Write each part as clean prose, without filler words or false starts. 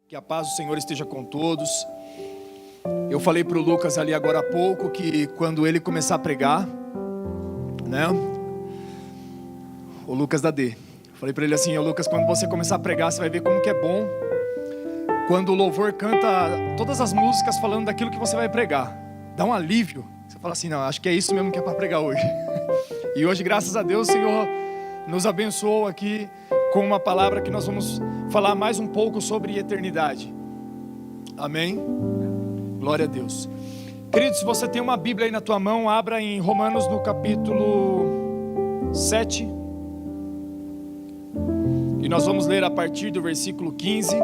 Que a paz do Senhor esteja com todos. Eu falei para o Lucas ali agora há pouco que quando ele começar a pregar, né? O Lucas da D. Falei para ele assim: Lucas, quando você começar a pregar, você vai ver como que é bom quando o louvor canta todas as músicas falando daquilo que você vai pregar. Dá um alívio. Você fala assim: não, acho que é isso mesmo que é para pregar hoje. E hoje, graças a Deus, o Senhor nos abençoou aqui com uma palavra que nós vamos falar mais um pouco sobre eternidade. Amém? Glória a Deus. Querido, se você tem uma Bíblia aí na tua mão, abra em Romanos no capítulo 7. E nós vamos ler a partir do versículo 15.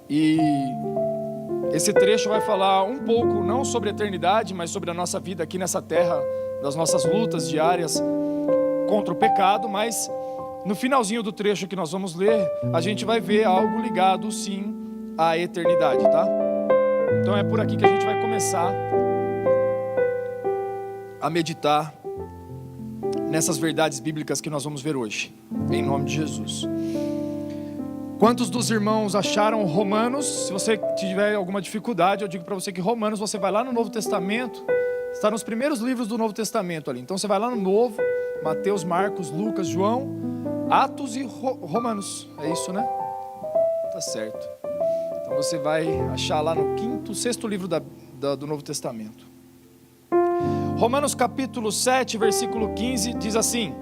E esse trecho vai falar um pouco, não sobre a eternidade, mas sobre a nossa vida aqui nessa terra, das nossas lutas diárias contra o pecado. Mas no finalzinho do trecho que nós vamos ler, a gente vai ver algo ligado sim à eternidade, tá? Então é por aqui que a gente vai começar a meditar nessas verdades bíblicas que nós vamos ver hoje, em nome de Jesus. Quantos dos irmãos acharam Romanos? Se você tiver alguma dificuldade, eu digo para você que Romanos, você vai lá no Novo Testamento, está nos primeiros livros do Novo Testamento ali. Então você vai lá no Novo, Mateus, Marcos, Lucas, João, Atos e Romanos. É isso, né? Tá certo. Então você vai achar lá no sexto livro do Novo Testamento. Romanos capítulo 7, versículo 15 diz assim: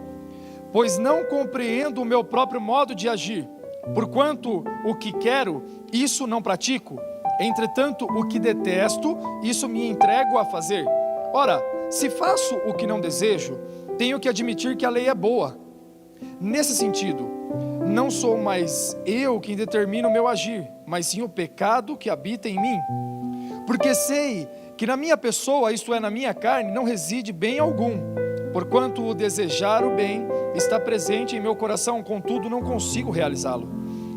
pois não compreendo o meu próprio modo de agir, porquanto o que quero, isso não pratico, entretanto o que detesto, isso me entrego a fazer. Ora, se faço o que não desejo, tenho que admitir que a lei é boa. Nesse sentido, não sou mais eu quem determina o meu agir, mas sim o pecado que habita em mim. Porque sei que na minha pessoa, isto é, na minha carne, não reside bem algum, porquanto o desejar o bem está presente em meu coração, contudo não consigo realizá-lo.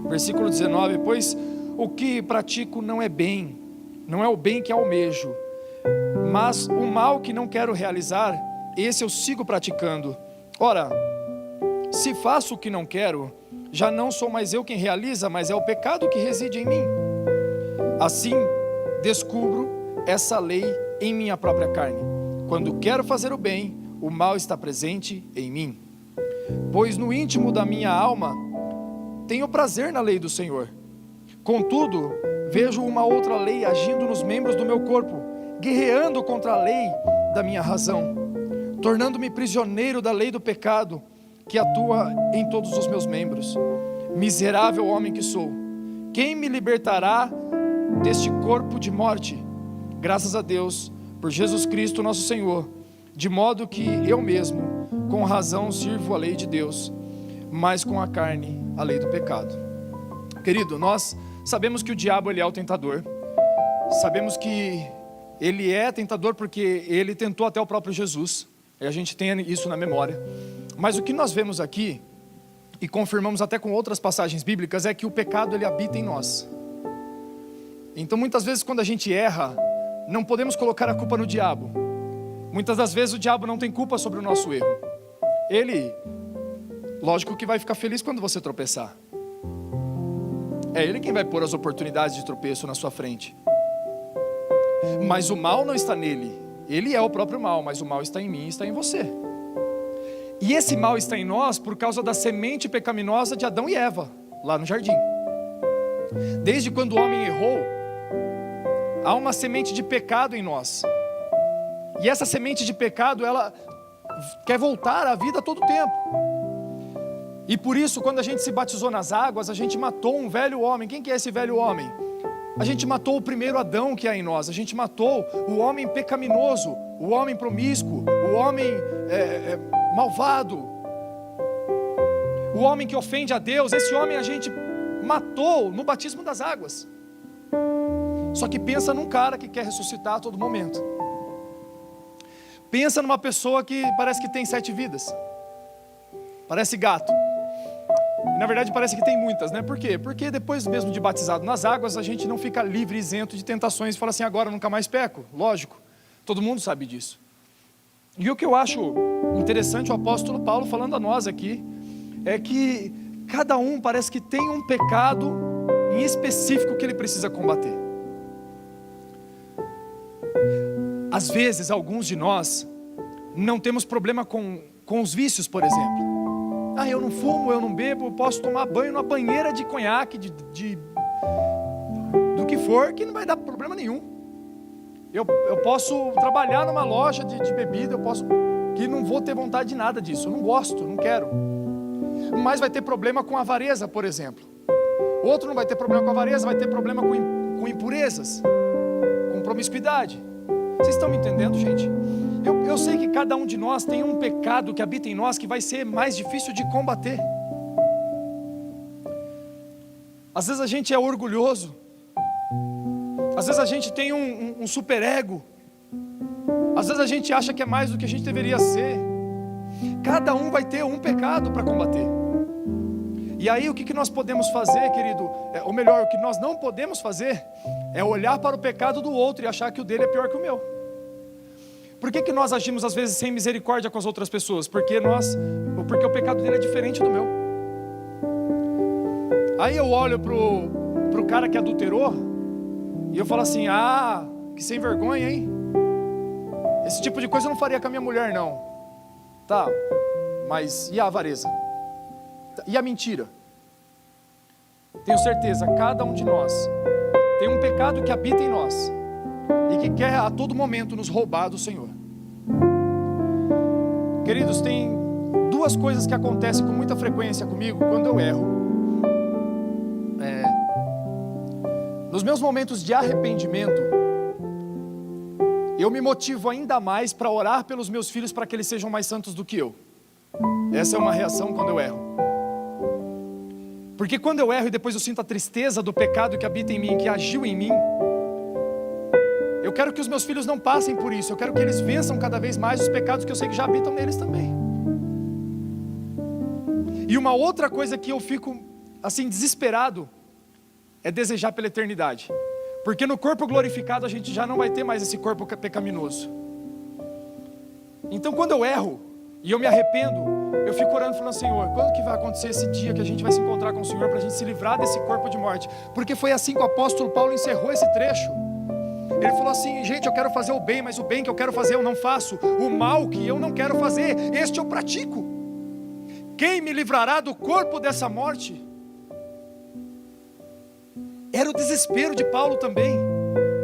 Versículo 19: pois o que pratico não é bem, não é o bem que almejo, mas o mal que não quero realizar, esse eu sigo praticando. Ora, se faço o que não quero, já não sou mais eu quem realiza, mas é o pecado que reside em mim. Assim, descubro essa lei em minha própria carne. Quando quero fazer o bem, o mal está presente em mim. Pois no íntimo da minha alma, tenho prazer na lei do Senhor. Contudo, vejo uma outra lei agindo nos membros do meu corpo, guerreando contra a lei da minha razão, tornando-me prisioneiro da lei do pecado, que atua em todos os meus membros. Miserável homem que sou, quem me libertará deste corpo de morte? Graças a Deus, por Jesus Cristo nosso Senhor, de modo que eu mesmo, com razão, sirvo a lei de Deus, mas com a carne, a lei do pecado. Querido, nós sabemos que o diabo ele é o tentador, sabemos que ele é tentador porque ele tentou até o próprio Jesus, e a gente tem isso na memória. Mas o que nós vemos aqui, e confirmamos até com outras passagens bíblicas, é que o pecado ele habita em nós. Então muitas vezes quando a gente erra, não podemos colocar a culpa no diabo. Muitas das vezes o diabo não tem culpa sobre o nosso erro. Ele, lógico que vai ficar feliz quando você tropeçar. É ele quem vai pôr as oportunidades de tropeço na sua frente. Mas o mal não está nele. Ele é o próprio mal, mas o mal está em mim e está em você. E esse mal está em nós por causa da semente pecaminosa de Adão e Eva, lá no jardim. Desde quando o homem errou, há uma semente de pecado em nós. E essa semente de pecado, ela quer voltar à vida a todo tempo. E por isso, quando a gente se batizou nas águas, a gente matou um velho homem. Quem que é esse velho homem? A gente matou o primeiro Adão que há em nós. A gente matou o homem pecaminoso, o homem promíscuo, o homem malvado, o homem que ofende a Deus. Esse homem a gente matou no batismo das águas. Só que pensa num cara que quer ressuscitar a todo momento. Pensa numa pessoa que parece que tem 7 vidas. Parece gato. E, na verdade parece que tem muitas, né? Por quê? Porque depois mesmo de batizado nas águas, a gente não fica livre, isento de tentações e fala assim: agora nunca mais peco. Lógico, todo mundo sabe disso. E o que eu acho interessante, o apóstolo Paulo falando a nós aqui, é que cada um parece que tem um pecado em específico que ele precisa combater. Às vezes, alguns de nós não temos problema com os vícios, por exemplo. Eu não fumo, eu não bebo, eu posso tomar banho numa banheira de conhaque, do que for, que não vai dar problema nenhum. Eu posso trabalhar numa loja de bebida, que não vou ter vontade de nada disso, eu não gosto, não quero. Mas vai ter problema com avareza, por exemplo. Outro não vai ter problema com avareza, vai ter problema com impurezas, com promiscuidade. Vocês estão me entendendo, gente? Eu sei que cada um de nós tem um pecado que habita em nós que vai ser mais difícil de combater. Às vezes a gente é orgulhoso, às vezes a gente tem um superego, às vezes a gente acha que é mais do que a gente deveria ser. Cada um vai ter um pecado para combater. E aí o que nós podemos fazer, querido? Ou melhor, o que nós não podemos fazer é olhar para o pecado do outro e achar que o dele é pior que o meu. Por que nós agimos às vezes sem misericórdia com as outras pessoas? Porque o pecado dele é diferente do meu. Aí eu olho pro cara que adulterou e eu falo assim: que sem vergonha, hein? Esse tipo de coisa eu não faria com a minha mulher, não. Tá, mas e a avareza? E a mentira? Tenho certeza, cada um de nós tem um pecado que habita em nós e que quer a todo momento nos roubar do Senhor. Queridos, tem duas coisas que acontecem com muita frequência comigo quando eu erro. Nos meus momentos de arrependimento, eu me motivo ainda mais para orar pelos meus filhos para que eles sejam mais santos do que eu. Essa é uma reação quando eu erro. Porque quando eu erro e depois eu sinto a tristeza do pecado que habita em mim, que agiu em mim, eu quero que os meus filhos não passem por isso. Eu quero que eles vençam cada vez mais os pecados que eu sei que já habitam neles também. E uma outra coisa que eu fico assim desesperado é desejar pela eternidade. Porque no corpo glorificado a gente já não vai ter mais esse corpo pecaminoso. Então quando eu erro e eu me arrependo, eu fico orando falando: Senhor, quando que vai acontecer esse dia que a gente vai se encontrar com o Senhor para a gente se livrar desse corpo de morte? Porque foi assim que o apóstolo Paulo encerrou esse trecho. Ele falou assim: gente, eu quero fazer o bem, mas o bem que eu quero fazer eu não faço. O mal que eu não quero fazer, este eu pratico. Quem me livrará do corpo dessa morte? Era o desespero de Paulo também.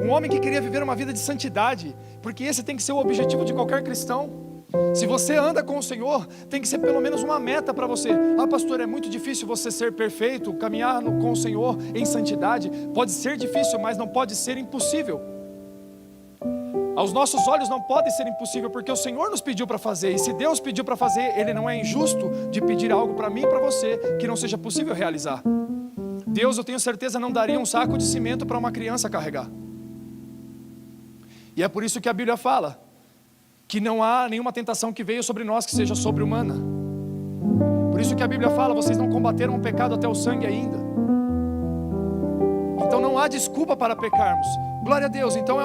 Um homem que queria viver uma vida de santidade, porque esse tem que ser o objetivo de qualquer cristão. Se você anda com o Senhor, tem que ser pelo menos uma meta para você. Pastor, é muito difícil você ser perfeito, caminhar com o Senhor em santidade. Pode ser difícil, mas não pode ser impossível. Aos nossos olhos não pode ser impossível, porque o Senhor nos pediu para fazer. E se Deus pediu para fazer, Ele não é injusto de pedir algo para mim e para você que não seja possível realizar. Deus, eu tenho certeza, não daria um saco de cimento para uma criança carregar. E é por isso que a Bíblia fala que não há nenhuma tentação que veio sobre nós que seja sobre-humana. Por isso que a Bíblia fala: vocês não combateram o pecado até o sangue ainda. Então não há desculpa para pecarmos. Glória a Deus. Então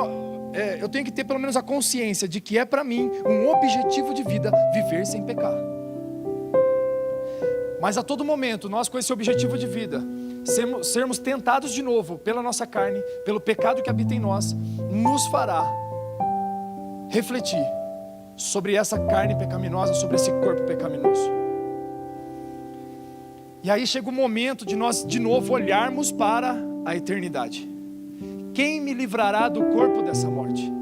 eu tenho que ter pelo menos a consciência de que é para mim um objetivo de vida viver sem pecar. Mas a todo momento, nós com esse objetivo de vida, sermos tentados de novo pela nossa carne, pelo pecado que habita em nós, nos fará refletir sobre essa carne pecaminosa, sobre esse corpo pecaminoso. E aí chega o momento de nós de novo olharmos para a eternidade. Quem me livrará do corpo dessa morte?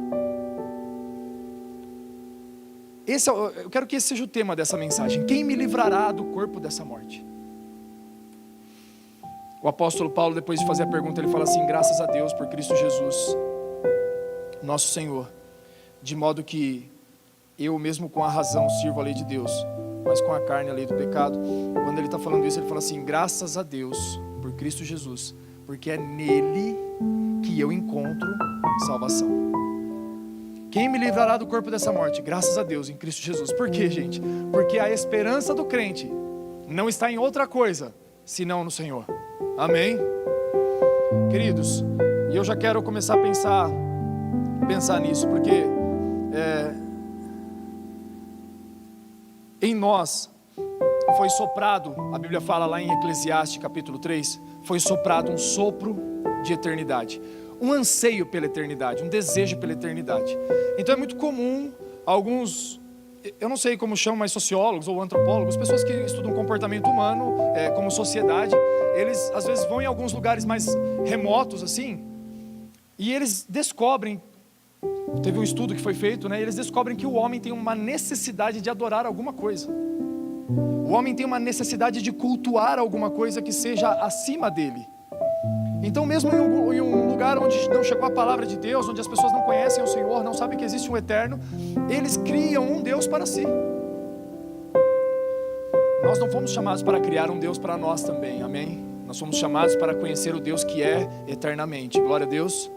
Eu quero que esse seja o tema dessa mensagem. Quem me livrará do corpo dessa morte? O apóstolo Paulo, depois de fazer a pergunta, ele fala assim: graças a Deus por Cristo Jesus, nosso Senhor, de modo que eu mesmo com a razão sirvo a lei de Deus, mas com a carne a lei do pecado. Quando ele está falando isso, ele fala assim: graças a Deus por Cristo Jesus, porque é nele que eu encontro salvação. Quem me livrará do corpo dessa morte? Graças a Deus em Cristo Jesus. Por quê, gente? Porque a esperança do crente não está em outra coisa senão no Senhor. Amém? Queridos, e eu já quero começar a pensar nisso, porque em nós foi soprado, a Bíblia fala lá em Eclesiastes capítulo 3, foi soprado um sopro de eternidade, um anseio pela eternidade, um desejo pela eternidade. Então é muito comum alguns, eu não sei como chamam, mas sociólogos ou antropólogos, pessoas que estudam comportamento humano, como sociedade, eles às vezes vão em alguns lugares mais remotos assim, e eles descobrem, teve um estudo que foi feito, né? Eles descobrem que o homem tem uma necessidade de adorar alguma coisa. O homem tem uma necessidade de cultuar alguma coisa que seja acima dele. Então mesmo em um lugar onde não chegou a palavra de Deus, onde as pessoas não conhecem o Senhor, não sabem que existe um eterno, eles criam um Deus para si. Nós não fomos chamados para criar um Deus para nós também, amém? Nós fomos chamados para conhecer o Deus que é eternamente, glória a Deus.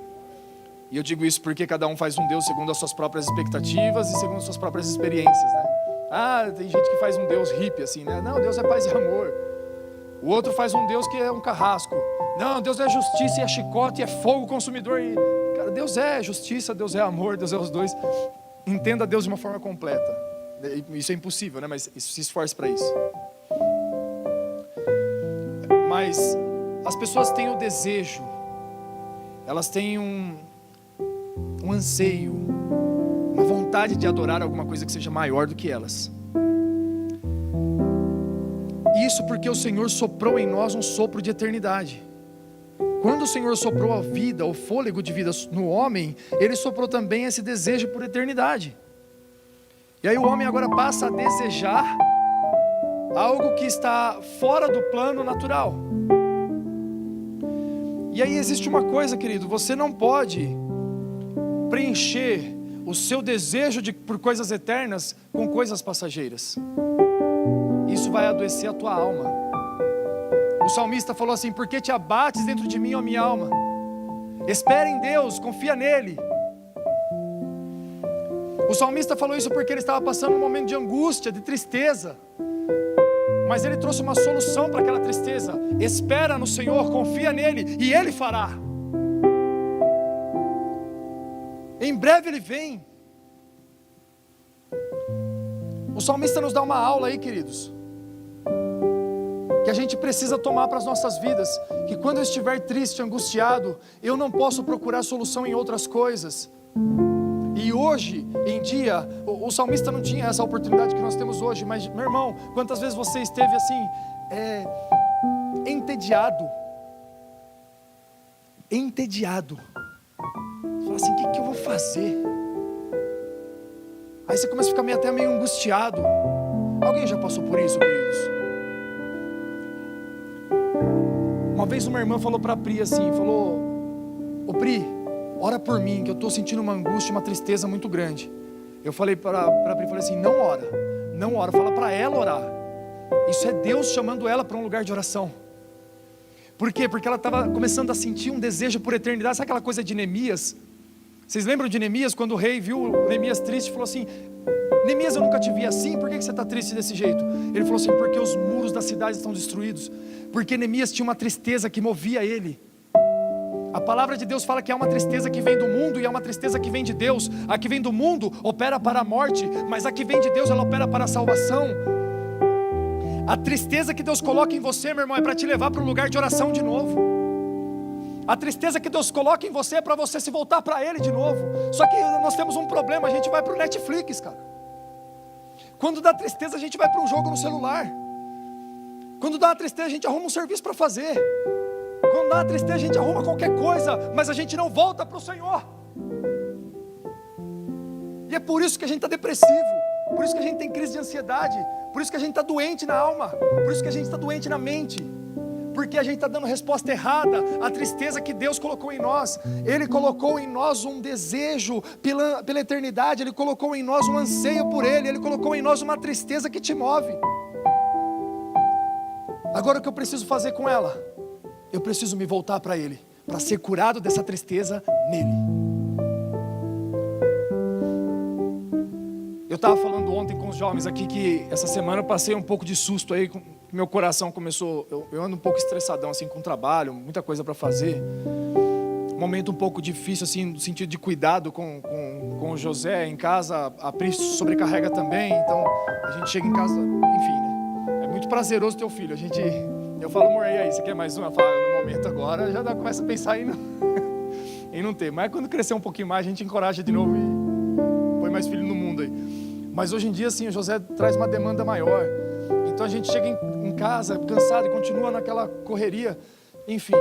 E eu digo isso porque cada um faz um Deus segundo as suas próprias expectativas e segundo as suas próprias experiências, né? Tem gente que faz um Deus hippie assim, né? Não, Deus é paz e amor. O outro faz um Deus que é um carrasco. Não, Deus é justiça e é chicote e é fogo consumidor. Cara, Deus é justiça, Deus é amor, Deus é os dois. Entenda Deus de uma forma completa. Isso é impossível, né? Mas se esforce para isso. Mas as pessoas têm o desejo, elas têm um anseio, uma vontade de adorar alguma coisa que seja maior do que elas. Isso porque o Senhor soprou em nós um sopro de eternidade. Quando o Senhor soprou a vida, o fôlego de vida no homem, Ele soprou também esse desejo por eternidade. E aí o homem agora passa a desejar algo que está fora do plano natural. E aí existe uma coisa, querido, você não pode preencher o seu desejo por coisas eternas com coisas passageiras. Isso vai adoecer a tua alma. O salmista falou assim: por que te abates dentro de mim, ó minha alma? Espera em Deus, confia nele. O salmista falou isso porque ele estava passando um momento de angústia, de tristeza, mas ele trouxe uma solução para aquela tristeza. Espera no Senhor, confia nele e Ele fará. Em breve Ele vem. O salmista nos dá uma aula aí, queridos, que a gente precisa tomar para as nossas vidas, que quando eu estiver triste, angustiado, eu não posso procurar solução em outras coisas. E hoje em dia, o salmista não tinha essa oportunidade que nós temos hoje, mas meu irmão, quantas vezes você esteve assim, entediado, você fala assim: o que eu vou fazer? Aí você começa a ficar até meio angustiado. Alguém já passou por isso, queridos? Uma vez uma irmã falou para a Pri assim, falou: ô Pri, ora por mim, que eu estou sentindo uma angústia, uma tristeza muito grande. Eu falei para a Pri, falei assim: não ora, fala para ela orar. Isso é Deus chamando ela para um lugar de oração. Por quê? Porque ela estava começando a sentir um desejo por eternidade. Sabe aquela coisa de Neemias? Vocês lembram de Neemias, quando o rei viu Neemias triste, falou assim: Neemias, eu nunca te vi assim, por que você está triste desse jeito? Ele falou assim: porque os muros da cidade estão destruídos. Porque Neemias tinha uma tristeza que movia ele. A palavra de Deus fala que há uma tristeza que vem do mundo e há uma tristeza que vem de Deus. A que vem do mundo opera para a morte, mas a que vem de Deus, ela opera para a salvação. A tristeza que Deus coloca em você, meu irmão, é para te levar para um lugar de oração de novo. A tristeza que Deus coloca em você é para você se voltar para Ele de novo. Só que nós temos um problema, a gente vai para o Netflix, cara. Quando dá tristeza, a gente vai para um jogo no celular. Quando dá uma tristeza, a gente arruma um serviço para fazer. Quando dá uma tristeza, a gente arruma qualquer coisa, mas a gente não volta para o Senhor. E é por isso que a gente está depressivo, por isso que a gente tem crise de ansiedade, por isso que a gente está doente na alma, por isso que a gente está doente na mente. Porque a gente está dando resposta errada à tristeza que Deus colocou em nós. Ele colocou em nós um desejo pela eternidade. Ele colocou em nós um anseio por Ele. Ele colocou em nós uma tristeza que te move. Agora o que eu preciso fazer com ela? Eu preciso me voltar para Ele, para ser curado dessa tristeza nele. Eu estava falando ontem com os jovens aqui que essa semana eu passei um pouco de susto aí, meu coração começou, eu ando um pouco estressadão assim com o trabalho, muita coisa para fazer, um momento um pouco difícil assim, no sentido de cuidado com o José em casa, a Pri sobrecarrega também, então a gente chega em casa, enfim, né? É muito prazeroso teu filho. Eu falo, amor, e aí, você quer mais um? Ela fala, no momento agora, começa a pensar em não ter. Mas quando crescer um pouquinho mais, a gente encoraja de novo e põe mais filho no mundo aí. Mas hoje em dia, assim, o José traz uma demanda maior. Então a gente chega em casa cansado e continua naquela correria. Enfim,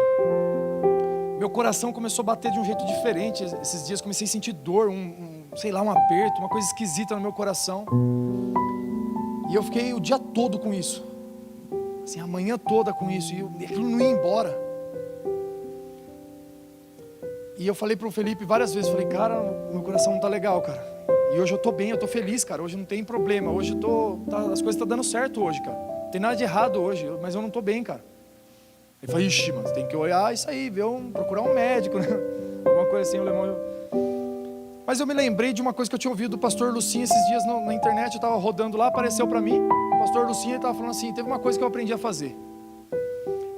meu coração começou a bater de um jeito diferente. Esses dias comecei a sentir dor, sei lá, um aperto, uma coisa esquisita no meu coração. E eu fiquei o dia todo com isso, assim, a manhã toda com isso, e aquilo não ia embora. E eu falei para o Felipe várias vezes, falei, cara, meu coração não está legal, cara. E hoje eu estou bem, eu estou feliz, cara, hoje não tem problema, hoje as coisas estão dando certo hoje, cara. Não tem nada de errado hoje, mas eu não estou bem, cara. Ele falou, ixi, mano, você tem que olhar isso aí, procurar um médico, né? Alguma coisa assim, o Alemão. Mas eu me lembrei de uma coisa que eu tinha ouvido do pastor Lucinha esses dias na internet. Eu estava rodando lá, apareceu para mim, o pastor Lucinha estava falando assim, teve uma coisa que eu aprendi a fazer.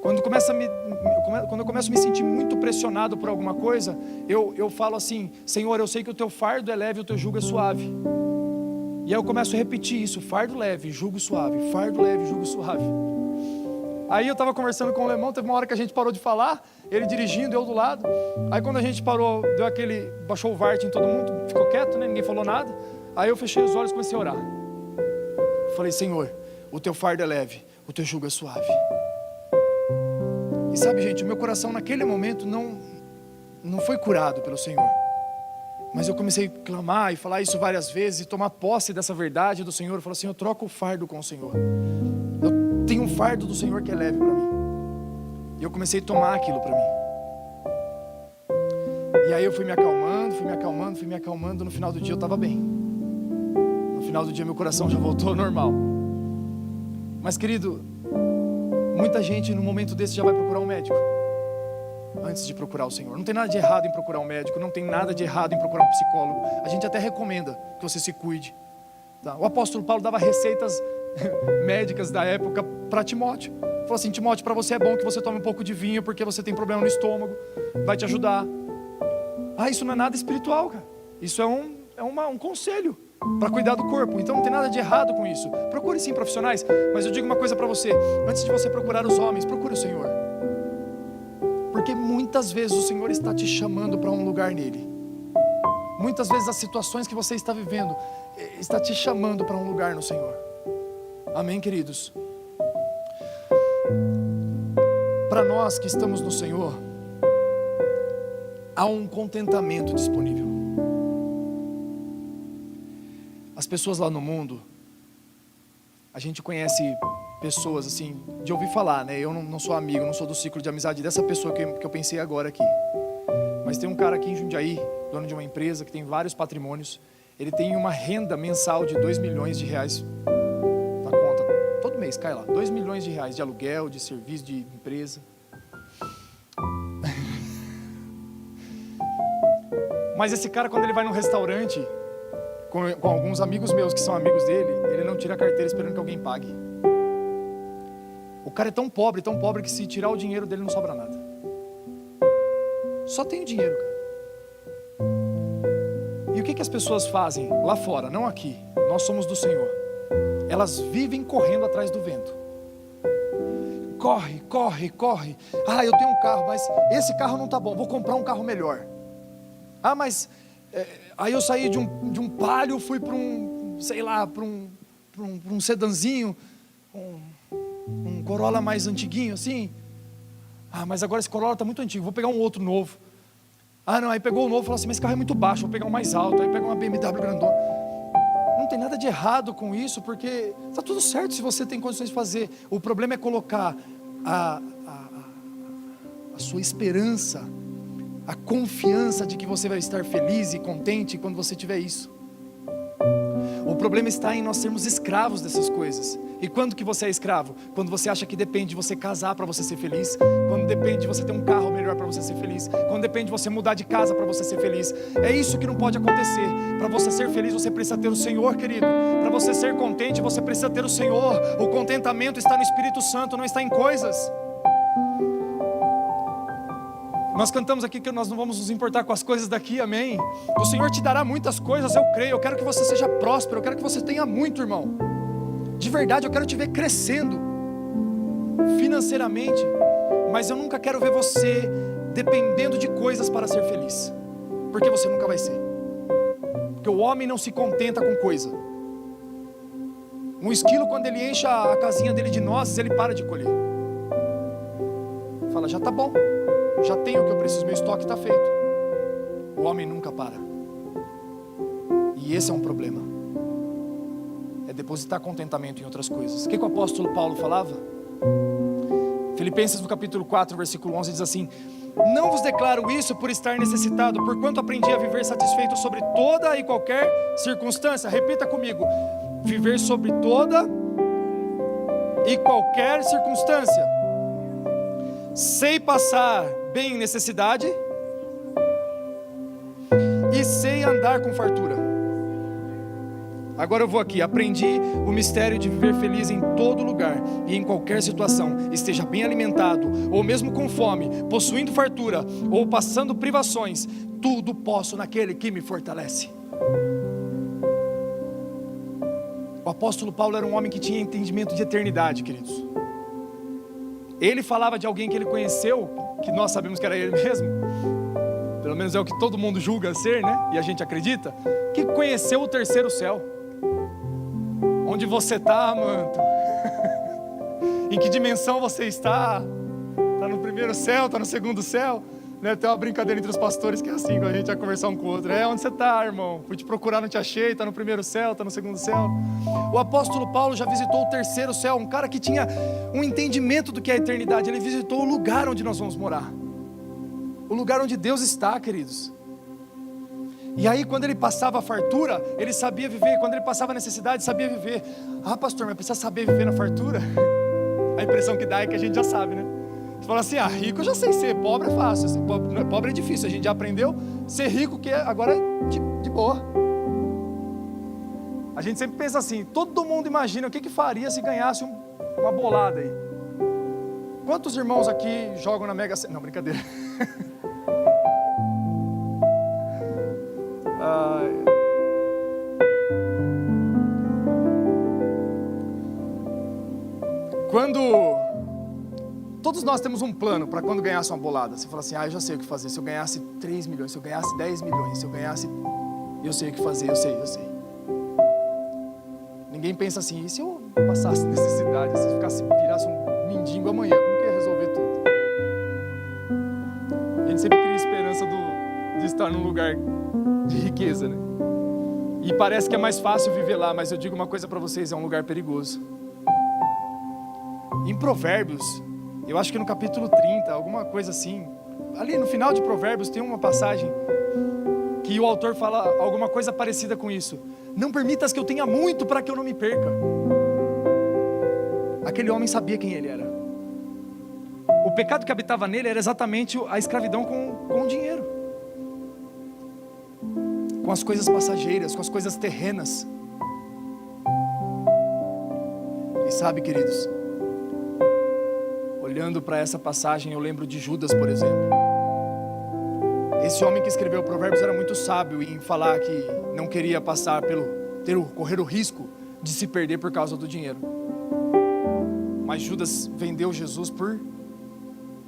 Quando eu começo a me sentir muito pressionado por alguma coisa, eu falo assim, Senhor, eu sei que o teu fardo é leve e o teu jugo é suave. E aí eu começo a repetir isso, fardo leve, jugo suave, fardo leve, jugo suave. Aí eu estava conversando com o Alemão, teve uma hora que a gente parou de falar, ele dirigindo, eu do lado. Aí quando a gente parou, baixou o vart em todo mundo, ficou quieto, né? Ninguém falou nada. Aí eu fechei os olhos e comecei a orar. Falei, Senhor, o teu fardo é leve, o teu jugo é suave. E sabe, gente, o meu coração naquele momento não foi curado pelo Senhor. Mas eu comecei a clamar e falar isso várias vezes, e tomar posse dessa verdade do Senhor. Eu falei assim, eu troco o fardo com o Senhor. Tem um fardo do Senhor que é leve para mim. E eu comecei a tomar aquilo para mim. E aí eu fui me acalmando. No final do dia eu estava bem. No final do dia meu coração já voltou ao normal. Mas querido, muita gente no momento desse já vai procurar um médico antes de procurar o Senhor. Não tem nada de errado em procurar um médico, não tem nada de errado em procurar um psicólogo. A gente até recomenda que você se cuide, tá? O apóstolo Paulo dava receitas médicas da época para Timóteo. Falou assim, Timóteo, para você é bom que você tome um pouco de vinho, porque você tem problema no estômago, vai te ajudar. Isso não é nada espiritual, cara. Isso é um conselho para cuidar do corpo. Então não tem nada de errado com isso. Procure sim profissionais, mas eu digo uma coisa para você, antes de você procurar os homens, procure o Senhor. Porque muitas vezes o Senhor está te chamando para um lugar nele. Muitas vezes as situações que você está vivendo está te chamando para um lugar no Senhor. Amém, queridos? Para nós que estamos no Senhor, há um contentamento disponível. As pessoas lá no mundo, a gente conhece pessoas assim, de ouvir falar, né? Eu não sou amigo, não sou do ciclo de amizade dessa pessoa que eu pensei agora aqui. Mas tem um cara aqui em Jundiaí, dono de uma empresa que tem vários patrimônios. Ele tem uma renda mensal de R$2 milhões na conta. Todo mês cai lá, R$2 milhões de aluguel, de serviço, de empresa. Mas esse cara, quando ele vai num restaurante com alguns amigos meus que são amigos dele, ele não tira a carteira esperando que alguém pague. O cara é tão pobre que se tirar o dinheiro dele não sobra nada. Só tem o dinheiro, cara. E o que as pessoas fazem lá fora, não aqui? Nós somos do Senhor. Elas vivem correndo atrás do vento. Corre. Eu tenho um carro, mas esse carro não tá bom, vou comprar um carro melhor. Aí eu saí de um Palio, fui para um sedanzinho, um Corolla mais antiguinho assim. Mas agora esse Corolla está muito antigo, vou pegar um outro novo. Aí pegou o novo e falou assim, mas esse carro é muito baixo, vou pegar um mais alto. Aí pegou uma BMW grandona. Não tem nada de errado com isso, porque está tudo certo se você tem condições de fazer. O problema é colocar a sua esperança, a confiança de que você vai estar feliz e contente quando você tiver isso. O problema está em nós sermos escravos dessas coisas. E quando que você é escravo? Quando você acha que depende de você casar para você ser feliz, quando depende de você ter um carro melhor para você ser feliz, quando depende de você mudar de casa para você ser feliz. É isso que não pode acontecer. Para você ser feliz, você precisa ter o Senhor, querido. Para você ser contente, você precisa ter o Senhor. O contentamento está no Espírito Santo, não está em coisas. Nós cantamos aqui que nós não vamos nos importar com as coisas daqui, amém? O Senhor te dará muitas coisas, eu creio. Eu quero que você seja próspero, eu quero que você tenha muito, irmão. De verdade, eu quero te ver crescendo. financeiramente, mas eu nunca quero ver você dependendo de coisas para ser feliz, porque você nunca vai ser. Porque o homem não se contenta com coisa. Um esquilo, quando ele enche a casinha dele de nozes, ele para de colher. Fala, já tá bom, já tenho o que eu preciso, meu estoque está feito. O homem nunca para. E esse é um problema. É depositar contentamento em outras coisas. O que o apóstolo Paulo falava? Filipenses no capítulo 4, versículo 11 diz assim: não vos declaro isso por estar necessitado, porquanto aprendi a viver satisfeito sobre toda e qualquer circunstância. Repita comigo: viver sobre toda e qualquer circunstância. Sei passar bem em necessidade e sei andar com fartura. Agora eu vou aqui, aprendi o mistério de viver feliz em todo lugar e em qualquer situação, esteja bem alimentado, ou mesmo com fome, possuindo fartura, ou passando privações, tudo posso naquele que me fortalece. O apóstolo Paulo era um homem que tinha entendimento de eternidade, queridos. Ele falava de alguém que ele conheceu, que nós sabemos que era ele mesmo, pelo menos é o que todo mundo julga ser, né? E a gente acredita, que conheceu o terceiro céu. Onde você está, manto? Em que dimensão você está? Está no primeiro céu, está no segundo céu? Né? Tem uma brincadeira entre os pastores que é assim, quando a gente vai conversar um com o outro. Onde você está, irmão? Fui te procurar, não te achei. Está no primeiro céu, está no segundo céu. O apóstolo Paulo já visitou o terceiro céu. Um cara que tinha um entendimento do que é a eternidade. Ele visitou o lugar onde nós vamos morar. O lugar onde Deus está, queridos. E aí quando ele passava a fartura, ele sabia viver. Quando ele passava a necessidade, sabia viver. Ah, pastor, mas precisa saber viver na fartura? A impressão que dá é que a gente já sabe, né? Você fala assim, rico eu já sei ser, pobre é fácil. Assim, pobre é difícil, a gente já aprendeu. Ser rico que agora é de boa. A gente sempre pensa assim, todo mundo imagina o que faria se ganhasse uma bolada aí. Quantos irmãos aqui jogam na Mega Sena? Não, brincadeira. Quando todos nós temos um plano para quando ganhasse uma bolada, você fala assim, eu já sei o que fazer. Se eu ganhasse 3 milhões, se eu ganhasse 10 milhões, se eu ganhasse, eu sei o que fazer, eu sei. Ninguém pensa assim, e se eu passasse necessidade, se virasse um mendigo amanhã, como que ia resolver tudo? A gente sempre cria esperança de estar num lugar de riqueza, né? E parece que é mais fácil viver lá, mas eu digo uma coisa para vocês, é um lugar perigoso. Em Provérbios, eu acho que no capítulo 30, alguma coisa assim, ali no final de Provérbios tem uma passagem que o autor fala alguma coisa parecida com isso. Não permitas que eu tenha muito para que eu não me perca. Aquele homem sabia quem ele era. O pecado que habitava nele era exatamente a escravidão com o dinheiro, com as coisas passageiras, com as coisas terrenas. E sabe, queridos, olhando para essa passagem, eu lembro de Judas, por exemplo. Esse homem que escreveu Provérbios era muito sábio em falar que não queria passar correr o risco de se perder por causa do dinheiro. Mas Judas vendeu Jesus por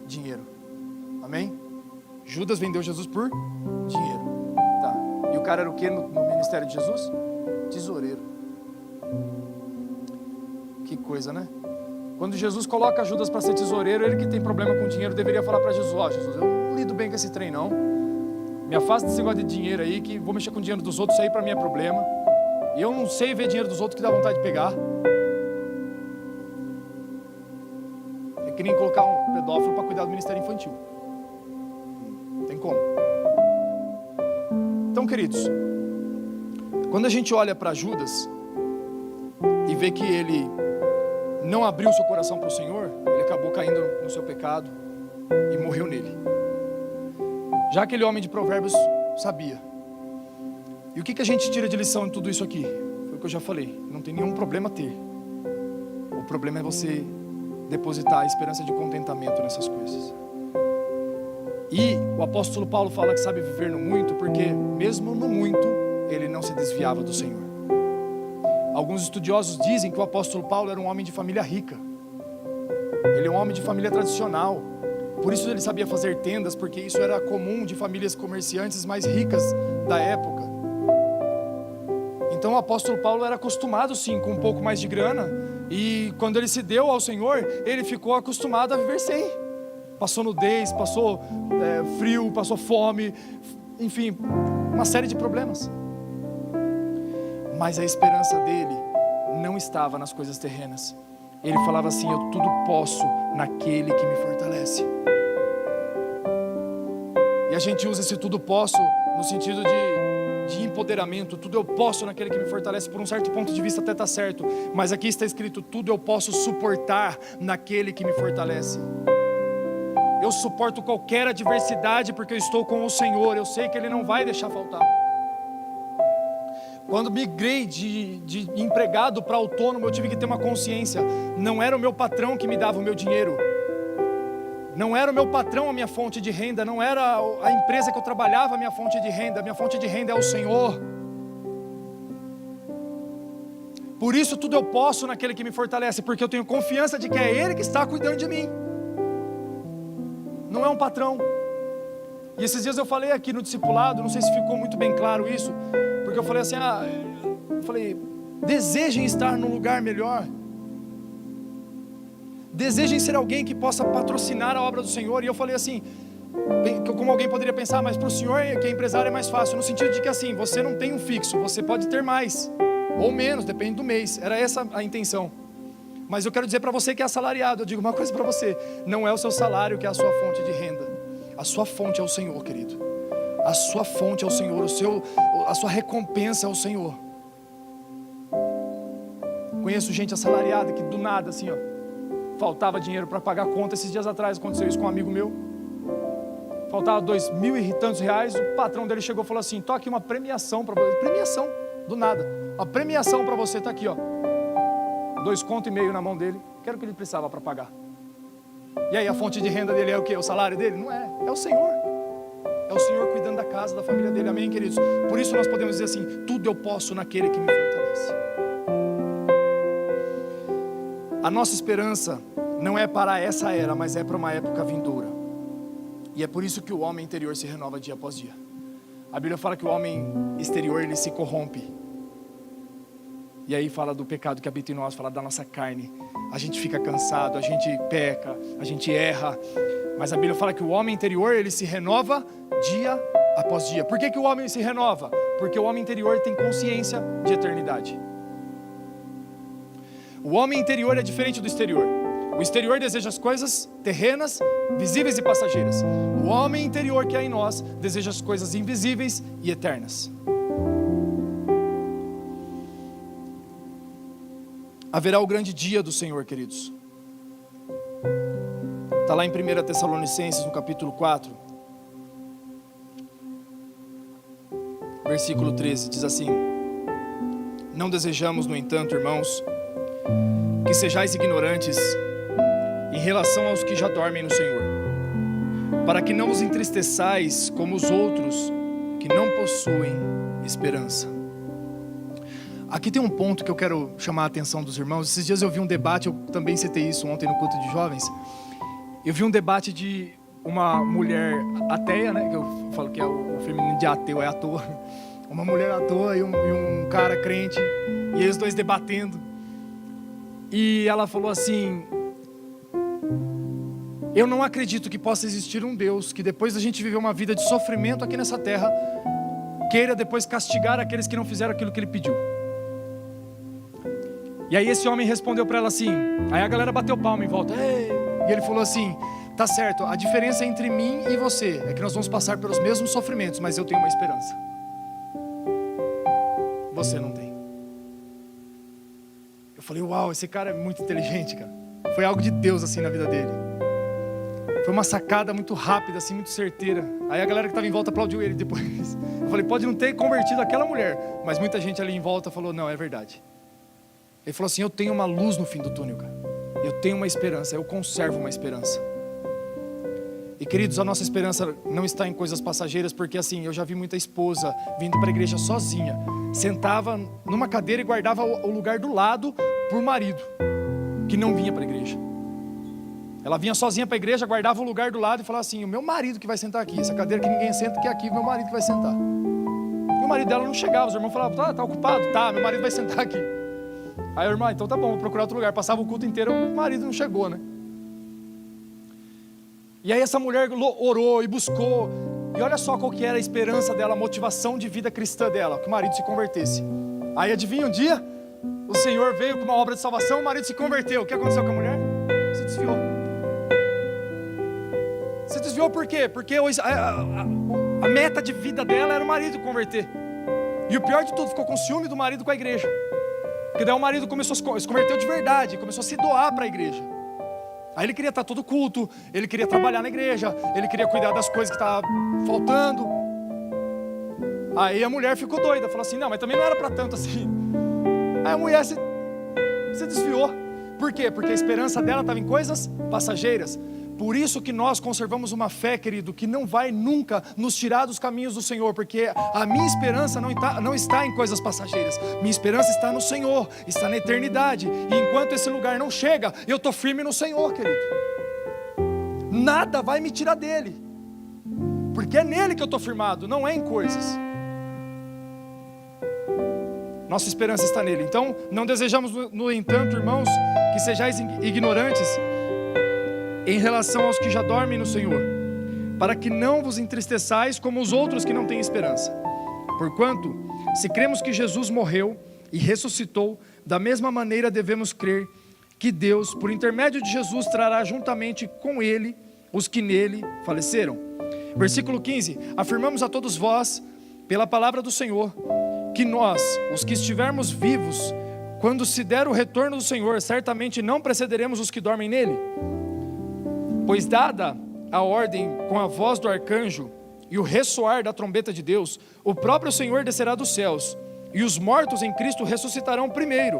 dinheiro. Amém? Judas vendeu Jesus por dinheiro. Tá. E o cara era o que no ministério de Jesus? Tesoureiro. Que coisa, né? Quando Jesus coloca Judas para ser tesoureiro, ele que tem problema com dinheiro deveria falar para Jesus, Jesus, eu não lido bem com esse trem não, me afasta desse negócio de dinheiro aí, que vou mexer com o dinheiro dos outros, isso aí para mim é problema, e eu não sei ver dinheiro dos outros que dá vontade de pegar. É que nem colocar um pedófilo para cuidar do ministério infantil, não tem como. Então, queridos, quando a gente olha para Judas e vê que ele não abriu seu coração para o Senhor, ele acabou caindo no seu pecado e morreu nele. Já aquele homem de Provérbios sabia. E o que a gente tira de lição em tudo isso aqui? Foi o que eu já falei, não tem nenhum problema ter. O problema é você depositar a esperança de contentamento nessas coisas. E o apóstolo Paulo fala que sabe viver no muito, porque mesmo no muito, ele não se desviava do Senhor. Alguns estudiosos dizem que o apóstolo Paulo era um homem de família rica. Ele é um homem de família tradicional. Por isso ele sabia fazer tendas, porque isso era comum de famílias comerciantes mais ricas da época. Então o apóstolo Paulo era acostumado sim com um pouco mais de grana. E quando ele se deu ao Senhor, ele ficou acostumado a viver sem. Passou nudez, passou frio, passou fome, enfim, uma série de problemas. Mas a esperança dele não estava nas coisas terrenas. Ele falava assim: eu tudo posso naquele que me fortalece. E a gente usa esse tudo posso no sentido de empoderamento. Tudo eu posso naquele que me fortalece. Por um certo ponto de vista até está certo, mas aqui está escrito: tudo eu posso suportar naquele que me fortalece. Eu suporto qualquer adversidade porque eu estou com o Senhor. Eu sei que Ele não vai deixar faltar. Quando migrei de empregado para autônomo, eu tive que ter uma consciência. Não era o meu patrão que me dava o meu dinheiro. Não era o meu patrão a minha fonte de renda. Não era a empresa que eu trabalhava a minha fonte de renda. A minha fonte de renda é o Senhor. Por isso tudo eu posso naquele que me fortalece, porque eu tenho confiança de que é Ele que está cuidando de mim. Não é um patrão. E esses dias eu falei aqui no discipulado, não sei se ficou muito bem claro isso, porque eu falei assim, desejem estar num lugar melhor. Desejem ser alguém que possa patrocinar a obra do Senhor. E eu falei assim, como alguém poderia pensar, mas para o senhor que é empresário é mais fácil, no sentido de que assim, você não tem um fixo, você pode ter mais, ou menos, depende do mês. Era essa a intenção. Mas eu quero dizer para você que é assalariado, eu digo uma coisa para você: não é o seu salário que é a sua fonte de renda. A sua fonte é o Senhor, querido. A sua fonte é o Senhor, a sua recompensa é o Senhor. Conheço gente assalariada que do nada assim, faltava dinheiro para pagar a conta. Esses dias atrás aconteceu isso com um amigo meu. Faltava 2.000 e tantos reais. O patrão dele chegou e falou assim: tô aqui uma premiação para você. Premiação, do nada. Uma premiação para você, tá aqui, 2,5 contos na mão dele. Que era o que ele precisava para pagar. E aí a fonte de renda dele é o quê? O salário dele? Não é, é o Senhor. É o Senhor cuidando da casa, da família dele. Amém, queridos? Por isso nós podemos dizer assim: tudo eu posso naquele que me fortalece. A nossa esperança não é para essa era, mas é para uma época vindoura. E é por isso que o homem interior se renova dia após dia. A Bíblia fala que o homem exterior, ele se corrompe. E aí fala do pecado que habita em nós, fala da nossa carne. A gente fica cansado, a gente peca, a gente erra. Mas a Bíblia fala que o homem interior, ele se renova dia após dia. Por que o homem se renova? Porque o homem interior tem consciência de eternidade. O homem interior é diferente do exterior. O exterior deseja as coisas terrenas, visíveis e passageiras. O homem interior que há em nós deseja as coisas invisíveis e eternas. Haverá o grande dia do Senhor, queridos. Está lá em 1 Tessalonicenses, no capítulo 4, versículo 13, diz assim: não desejamos, no entanto, irmãos, que sejais ignorantes em relação aos que já dormem no Senhor, para que não vos entristeçais como os outros que não possuem esperança. Aqui tem um ponto que eu quero chamar a atenção dos irmãos. Esses dias eu vi um debate, eu também citei isso ontem no culto de jovens. Eu vi um debate de uma mulher ateia, né? Que eu falo que é o feminino de ateu, é à toa. Uma mulher à toa e um cara crente, e eles dois debatendo. E ela falou assim: eu não acredito que possa existir um Deus que, depois da gente viver uma vida de sofrimento aqui nessa terra, queira depois castigar aqueles que não fizeram aquilo que Ele pediu. E aí esse homem respondeu para ela assim, aí a galera bateu palma em volta. Ei! E ele falou assim: tá certo, a diferença entre mim e você é que nós vamos passar pelos mesmos sofrimentos, mas eu tenho uma esperança. Você não tem. Eu falei: uau, esse cara é muito inteligente, cara. Foi algo de Deus assim na vida dele. Foi uma sacada muito rápida, assim, muito certeira. Aí a galera que estava em volta aplaudiu ele depois. Eu falei: pode não ter convertido aquela mulher, mas muita gente ali em volta falou: não, é verdade. Ele falou assim: eu tenho uma luz no fim do túnel, cara. Eu tenho uma esperança, eu conservo uma esperança. E queridos, a nossa esperança não está em coisas passageiras, porque assim, eu já vi muita esposa vindo para a igreja sozinha, sentava numa cadeira e guardava o lugar do lado para o marido, que não vinha para a igreja. Ela vinha sozinha para a igreja, guardava o lugar do lado e falava assim: o meu marido que vai sentar aqui, essa cadeira que ninguém senta, que é aqui, meu marido que vai sentar. E o marido dela não chegava, os irmãos falavam: tá ocupado? Tá, meu marido vai sentar aqui. Aí a irmã: então tá bom, vou procurar outro lugar. Passava o culto inteiro, o marido não chegou, né? E aí essa mulher orou e buscou, e olha só qual que era a esperança dela, a motivação de vida cristã dela, que o marido se convertesse. Aí adivinha, um dia, o Senhor veio com uma obra de salvação, o marido se converteu. O que aconteceu com a mulher? Se desviou. Se desviou por quê? Porque a meta de vida dela era o marido converter. E o pior de tudo, ficou com ciúme do marido com a igreja. Porque daí o marido começou a se converteu de verdade, começou a se doar para a igreja. Aí ele queria estar todo culto, ele queria trabalhar na igreja, ele queria cuidar das coisas que estavam faltando. Aí a mulher ficou doida, falou assim: não, mas também não era para tanto assim. Aí a mulher se desviou. Por quê? Porque a esperança dela estava em coisas passageiras. Por isso que nós conservamos uma fé, querido, que não vai nunca nos tirar dos caminhos do Senhor, porque a minha esperança não está em coisas passageiras. Minha esperança está no Senhor, está na eternidade. E enquanto esse lugar não chega, eu estou firme no Senhor, querido. Nada vai me tirar dele, porque é nele que eu estou firmado, não é em coisas. Nossa esperança está nele. Então, não desejamos, no entanto, irmãos, que sejais ignorantes em relação aos que já dormem no Senhor, para que não vos entristeçais como os outros que não têm esperança. Porquanto, se cremos que Jesus morreu e ressuscitou, da mesma maneira devemos crer que Deus, por intermédio de Jesus, trará juntamente com ele os que nele faleceram. Versículo 15: afirmamos a todos vós, pela palavra do Senhor, que nós, os que estivermos vivos, quando se der o retorno do Senhor, certamente não precederemos os que dormem nele. Pois dada a ordem com a voz do arcanjo e o ressoar da trombeta de Deus, o próprio Senhor descerá dos céus, e os mortos em Cristo ressuscitarão primeiro.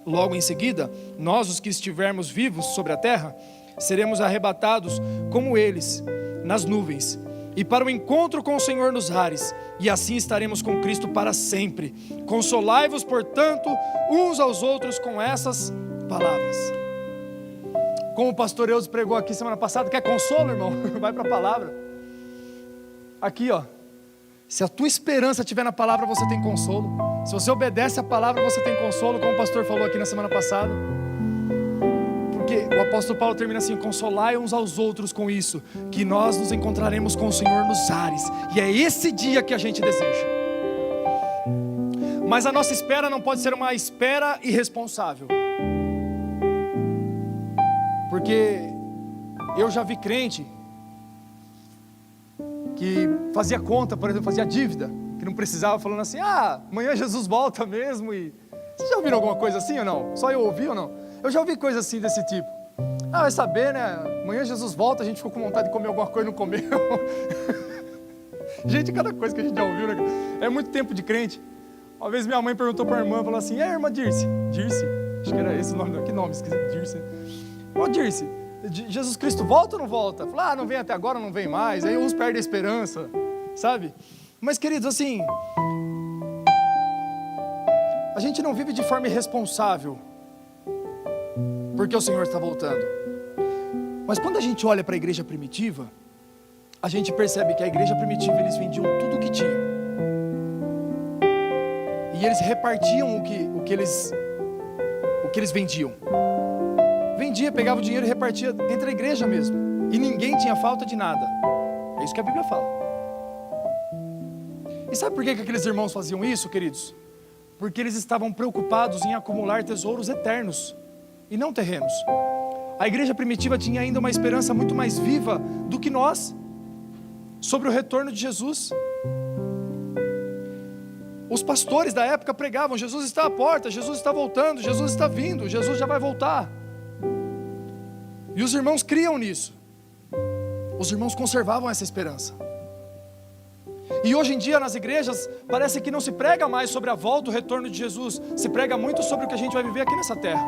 Logo em seguida, nós, os que estivermos vivos sobre a terra, seremos arrebatados como eles, nas nuvens, e para o encontro com o Senhor nos ares, e assim estaremos com Cristo para sempre. Consolai-vos, portanto, uns aos outros com essas palavras. Como o pastor Eudes pregou aqui semana passada, quer consolo, irmão? Vai para a palavra. Aqui, ó. Se a tua esperança estiver na palavra, você tem consolo. Se você obedece a palavra, você tem consolo, como o pastor falou aqui na semana passada. Porque o apóstolo Paulo termina assim: consolai uns aos outros com isso, que nós nos encontraremos com o Senhor nos ares. E é esse dia que a gente deseja. Mas a nossa espera não pode ser uma espera irresponsável. Porque eu já vi crente que fazia conta, por exemplo, fazia dívida, que não precisava, falando assim: amanhã Jesus volta mesmo. E vocês já ouviram alguma coisa assim ou não? Só eu ouvi ou não? Eu já ouvi coisa assim desse tipo. Vai saber, né? Amanhã Jesus volta, a gente ficou com vontade de comer alguma coisa e não comeu. Gente, cada coisa que a gente já ouviu, né? É muito tempo de crente. Uma vez minha mãe perguntou para a irmã, falou assim: irmã Dirce, acho que era esse o nome, que nome esquisito, Dirce. Ô Dirce, Jesus Cristo volta ou não volta? Falou: não vem até agora, não vem mais. Aí uns perdem a esperança, sabe? Mas queridos, assim, a gente não vive de forma irresponsável, porque o Senhor está voltando. Mas quando a gente olha para a igreja primitiva, a gente percebe que a igreja primitiva, eles vendiam tudo o que tinham, e eles repartiam o que eles vendiam. Vendia, pegava o dinheiro e repartia entre a igreja mesmo, e ninguém tinha falta de nada. É isso que a Bíblia fala. E sabe por que aqueles irmãos faziam isso, queridos? Porque eles estavam preocupados em acumular tesouros eternos e não terrenos. A igreja primitiva tinha ainda uma esperança muito mais viva do que nós sobre o retorno de Jesus. Os pastores da época pregavam: Jesus está à porta, Jesus está voltando, Jesus está vindo, Jesus já vai voltar. E os irmãos criam nisso. Os irmãos conservavam essa esperança. E hoje em dia nas igrejas parece que não se prega mais sobre a volta, o retorno de Jesus. Se prega muito sobre o que a gente vai viver aqui nessa terra.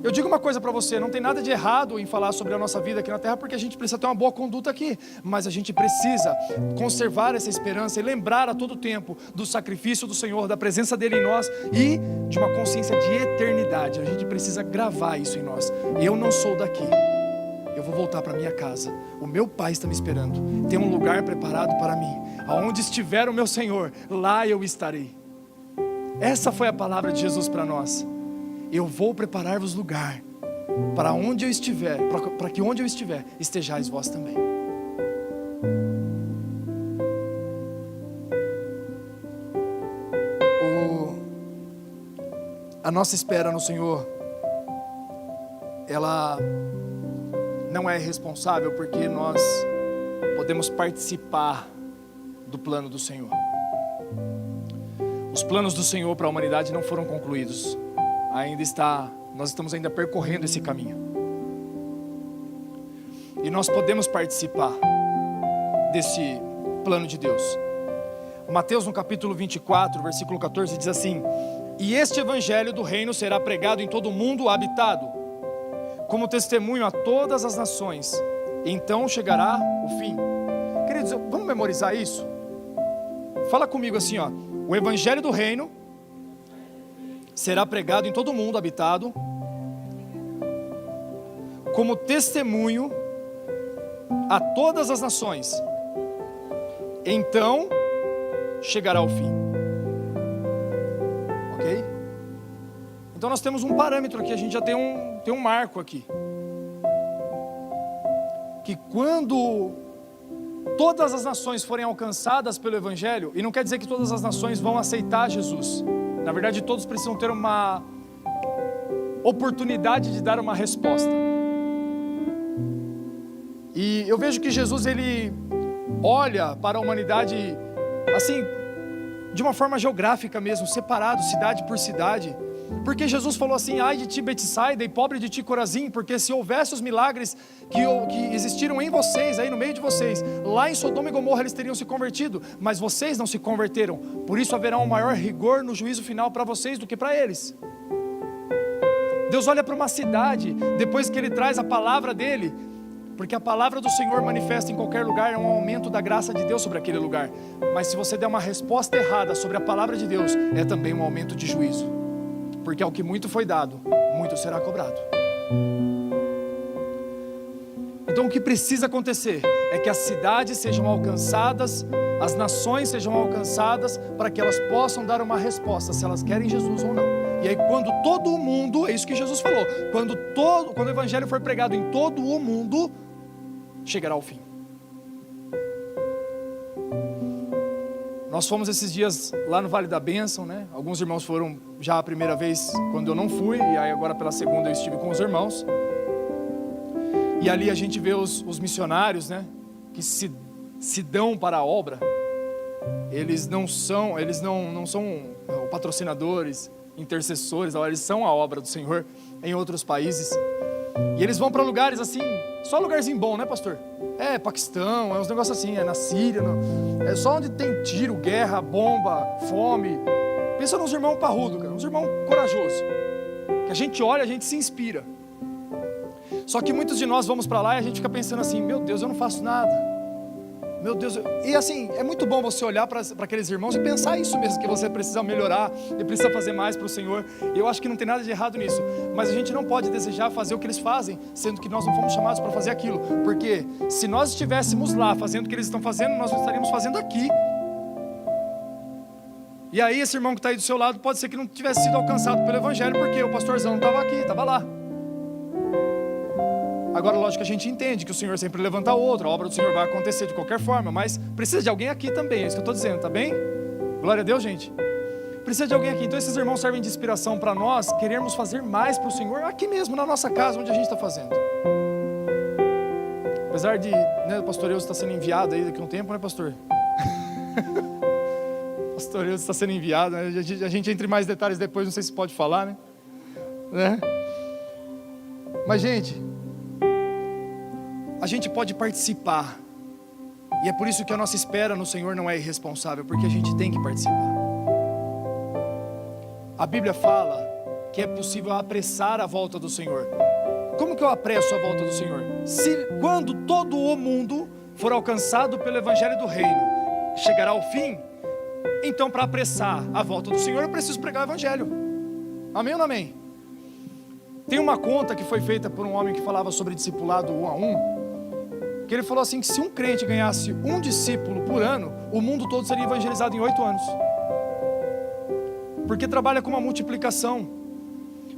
Eu digo uma coisa para você, não tem nada de errado em falar sobre a nossa vida aqui na terra, porque a gente precisa ter uma boa conduta aqui, mas a gente precisa conservar essa esperança e lembrar a todo tempo do sacrifício do Senhor, da presença dele em nós e de uma consciência de eternidade. A gente precisa gravar isso em nós. Eu não sou daqui, eu vou voltar para minha casa, o meu Pai está me esperando, tem um lugar preparado para mim, aonde estiver o meu Senhor, lá eu estarei. Essa foi a palavra de Jesus para nós. Eu vou preparar-vos lugar, para onde eu estiver, para que onde eu estiver, estejais vós também. A nossa espera no Senhor, ela não é irresponsável, porque nós podemos participar do plano do Senhor. Os planos do Senhor para a humanidade não foram concluídos. Nós estamos ainda percorrendo esse caminho. E nós podemos participar desse plano de Deus. Mateus no capítulo 24, versículo 14 diz assim: e este evangelho do reino será pregado em todo o mundo habitado, como testemunho a todas as nações, então chegará o fim. Queridos, vamos memorizar isso? Fala comigo assim, ó: o evangelho do reino será pregado em todo o mundo habitado, como testemunho a todas as nações, então chegará o fim. Ok? Então nós temos um parâmetro aqui, a gente já tem um marco aqui, que quando todas as nações forem alcançadas pelo evangelho, e não quer dizer que todas as nações vão aceitar Jesus, na verdade todos precisam ter uma oportunidade de dar uma resposta. E eu vejo que Jesus, ele olha para a humanidade assim, de uma forma geográfica mesmo, separado, cidade por cidade. Porque Jesus falou assim: ai de ti Betsaida e pobre de ti Corazim, porque se houvesse os milagres que existiram em vocês, aí no meio de vocês, lá em Sodoma e Gomorra eles teriam se convertido, mas vocês não se converteram, por isso haverá um maior rigor no juízo final para vocês do que para eles. Deus olha para uma cidade, depois que Ele traz a palavra dEle, porque a palavra do Senhor manifesta em qualquer lugar, é um aumento da graça de Deus sobre aquele lugar, mas se você der uma resposta errada sobre a palavra de Deus, é também um aumento de juízo. Porque ao que muito foi dado, muito será cobrado. Então o que precisa acontecer é que as cidades sejam alcançadas, as nações sejam alcançadas, para que elas possam dar uma resposta, se elas querem Jesus ou não. E aí quando todo o mundo, é isso que Jesus falou, quando o evangelho for pregado em todo o mundo, chegará ao fim. Nós fomos esses dias lá no Vale da Bênção, né? Alguns irmãos foram já a primeira vez quando eu não fui, e aí agora pela segunda eu estive com os irmãos. E ali a gente vê os missionários, né? Que se dão para a obra. Eles não são patrocinadores, intercessores, eles são a obra do Senhor em outros países. E eles vão para lugares assim, só lugarzinho bom, né, pastor? É Paquistão, é uns negócios assim, é na Síria, é só onde tem tiro, guerra, bomba, fome. Pensa nos irmãos parrudos, cara, uns irmãos corajosos, que a gente olha, a gente se inspira. Só que muitos de nós vamos para lá e a gente fica pensando assim: meu Deus, eu não faço nada. Meu Deus, e assim, é muito bom você olhar para aqueles irmãos e pensar isso mesmo, que você precisa melhorar e precisa fazer mais para o Senhor. Eu acho que não tem nada de errado nisso, mas a gente não pode desejar fazer o que eles fazem, sendo que nós não fomos chamados para fazer aquilo, porque se nós estivéssemos lá fazendo o que eles estão fazendo, nós não estaríamos fazendo aqui. E aí esse irmão que está aí do seu lado, pode ser que não tivesse sido alcançado pelo evangelho, porque o pastorzão não estava aqui, estava lá. Agora, lógico que a gente entende que o Senhor sempre levanta outro, a obra do Senhor vai acontecer de qualquer forma, mas precisa de alguém aqui também, é isso que eu estou dizendo, tá bem? Glória a Deus, gente. Precisa de alguém aqui, então esses irmãos servem de inspiração para nós, querermos fazer mais para o Senhor, aqui mesmo, na nossa casa, onde a gente está fazendo. Apesar de, né, o pastor Eudes está sendo enviado aí daqui a um tempo, né, pastor? Pastor Eudes está sendo enviado, né? A gente entra em mais detalhes depois, não sei se pode falar, né? Mas, gente, a gente pode participar, e é por isso que a nossa espera no Senhor não é irresponsável, porque a gente tem que participar. A Bíblia fala que é possível apressar a volta do Senhor. Como que eu apresso a volta do Senhor? Quando todo o mundo for alcançado pelo Evangelho do Reino, chegará ao fim, então para apressar a volta do Senhor, eu preciso pregar o Evangelho. Amém ou não amém? Tem uma conta que foi feita por um homem que falava sobre discipulado 1 a 1, que ele falou assim, que se um crente ganhasse um discípulo por ano, o mundo todo seria evangelizado em 8 anos. Porque trabalha com uma multiplicação.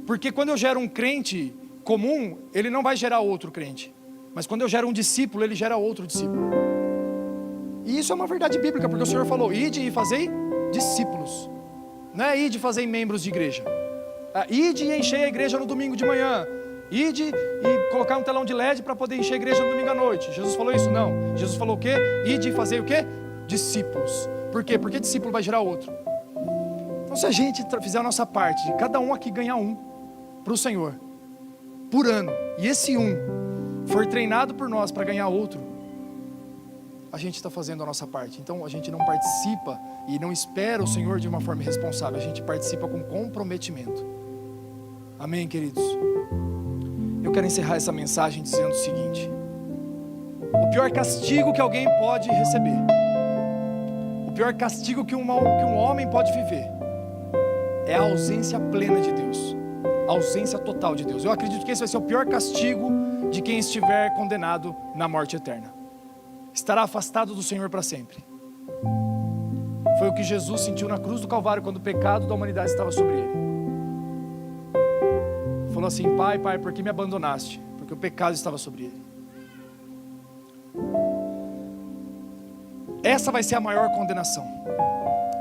Porque quando eu gero um crente comum, ele não vai gerar outro crente. Mas quando eu gero um discípulo, ele gera outro discípulo. E isso é uma verdade bíblica, porque o Senhor falou, ide e fazei discípulos. Não é ide e fazei membros de igreja. Ide e encher a igreja no domingo de manhã. Ide e colocar um telão de LED para poder encher a igreja no domingo à noite. Jesus falou isso? Não. Jesus falou o quê? Ide e fazei o quê? Discípulos. Por quê? Porque discípulo vai gerar outro. Então se a gente fizer a nossa parte, de cada um aqui ganhar um para o Senhor, por ano, e esse um for treinado por nós para ganhar outro, a gente está fazendo a nossa parte. Então a gente não participa e não espera o Senhor de uma forma irresponsável, a gente participa com comprometimento. Amém, queridos? Eu quero encerrar essa mensagem dizendo o seguinte: o pior castigo que alguém pode receber, o pior castigo que um homem pode viver, é a ausência plena de Deus, a ausência total de Deus. Eu acredito que esse vai ser o pior castigo de quem estiver condenado na morte eterna. Estará afastado do Senhor para sempre. Foi o que Jesus sentiu na cruz do Calvário, quando o pecado da humanidade estava sobre ele. Falou assim: Pai, por que me abandonaste? Porque o pecado estava sobre ele. Essa vai ser a maior condenação.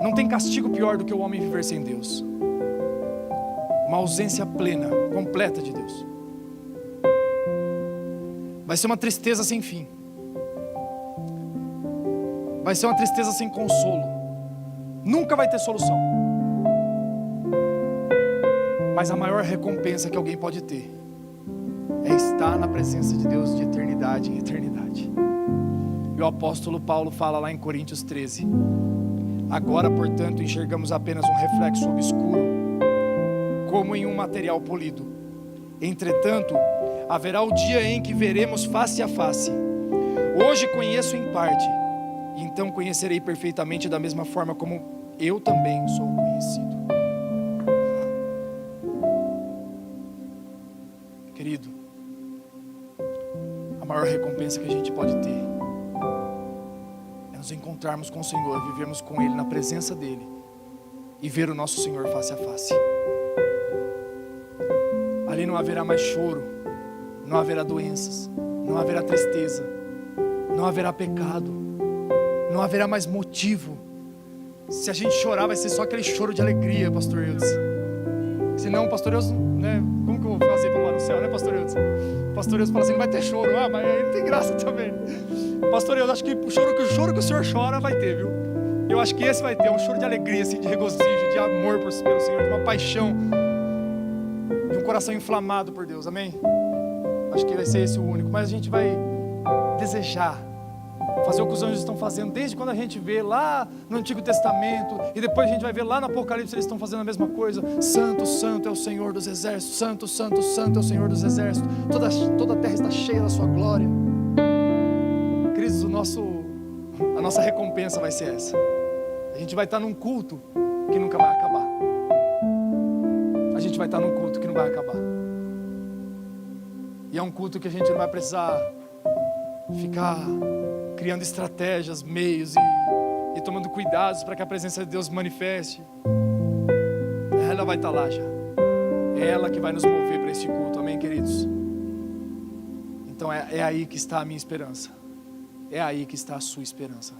Não tem castigo pior do que o homem viver sem Deus. Uma ausência plena, completa de Deus. Vai ser uma tristeza sem fim. Vai ser uma tristeza sem consolo. Nunca vai ter solução. Mas a maior recompensa que alguém pode ter é estar na presença de Deus de eternidade em eternidade. E o apóstolo Paulo fala lá em Coríntios 13: agora, portanto, enxergamos apenas um reflexo obscuro, como em um material polido. Entretanto, haverá o dia em que veremos face a face. Hoje conheço em parte, então conhecerei perfeitamente, da mesma forma como eu também sou conhecido. Querido, a maior recompensa que a gente pode ter é nos encontrarmos com o Senhor, vivermos com Ele, na presença dEle, e ver o nosso Senhor face a face. Ali não haverá mais choro, não haverá doenças, não haverá tristeza, não haverá pecado, não haverá mais motivo. Se a gente chorar, vai ser só aquele choro de alegria, pastor Eudes. Senão, pastor Eudes, né, como que eu vou fazer para lá no céu, né, pastor Eudes? Pastor Eudes fala assim: não vai ter choro. Mas aí não tem graça também. Pastor Eudes, acho que o choro que o senhor chora vai ter, viu? Eu acho que esse vai ter um choro de alegria, assim, de regozijo, de amor pelo Senhor, de uma paixão, de um coração inflamado por Deus, amém? Acho que vai ser esse o único. Mas a gente vai desejar fazer o que os anjos estão fazendo, desde quando a gente vê lá no Antigo Testamento, e depois a gente vai ver lá no Apocalipse, eles estão fazendo a mesma coisa. Santo, santo é o Senhor dos exércitos. Santo, santo, santo é o Senhor dos exércitos. Toda a terra está cheia da sua glória. Queridos, a nossa recompensa vai ser essa. A gente vai estar num culto que nunca vai acabar. A gente vai estar num culto que não vai acabar. E é um culto que a gente não vai precisar ficar criando estratégias, meios e tomando cuidados para que a presença de Deus se manifeste. Ela vai estar lá já. É ela que vai nos mover para este culto, amém, queridos? Então é aí que está a minha esperança. É aí que está a sua esperança.